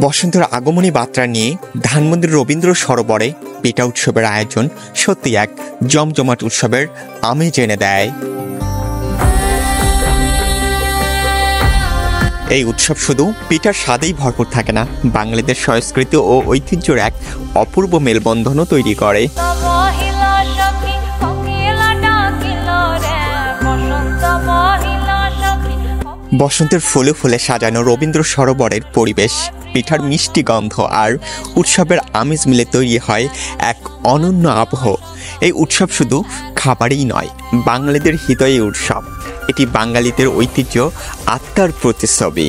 বসন্তের আগমনী বার্তা নিয়ে ধানমন্ডির রবীন্দ্র সরোবরে পিঠা উৎসবের আয়োজন সত্যি এক জমজমাট উৎসবের আমেজ এনে দেয়। এই উৎসব শুধু পিঠার স্বাদেই ভরপুর থাকে না, বাঙালিদের সংস্কৃতি ও ঐতিহ্যের এক অপূর্ব মেলবন্ধনও তৈরি করে। বসন্তের ফুলে ফুলে সাজানো রবীন্দ্র সরোবরের পরিবেশ, পিঠার মিষ্টি গন্ধ আর উৎসবের আমেজ মিলে তৈরি হয় এক অনন্য আবহ। এই উৎসব শুধু খাবারই নয়, বাঙালিদের হৃদয়ে উৎসব। এটি বাঙালিদের ঐতিহ্য, আত্মার প্রতিচ্ছবি।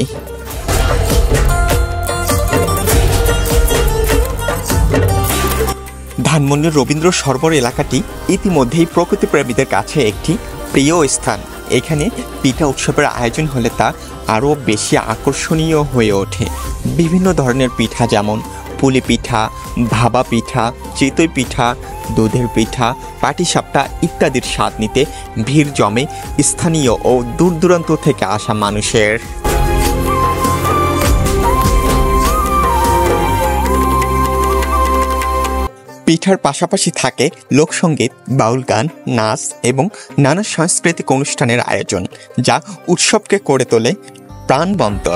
ধানমন্ডির রবীন্দ্র সরোবর এলাকাটি ইতিমধ্যেই প্রকৃতিপ্রেমীদের কাছে একটি প্রিয় স্থান। এখানে পিঠা উৎসবের আয়োজন হলে তা আরও বেশি আকর্ষণীয় হয়ে ওঠে। বিভিন্ন ধরনের পিঠা যেমন পুলি পিঠা, ভাপা পিঠা, চিতই পিঠা, দুধের পিঠা, পাটিসাপটা ইত্যাদির স্বাদ নিতে ভিড় জমে স্থানীয় ও দূর দূরান্ত থেকে আসা মানুষের। পিঠার পাশাপাশি থাকে লোকসঙ্গীত, বাউল গান, নাচ এবং নানা সাংস্কৃতিক অনুষ্ঠানের আয়োজন, যা উৎসবকে করে তোলে প্রাণবন্ত।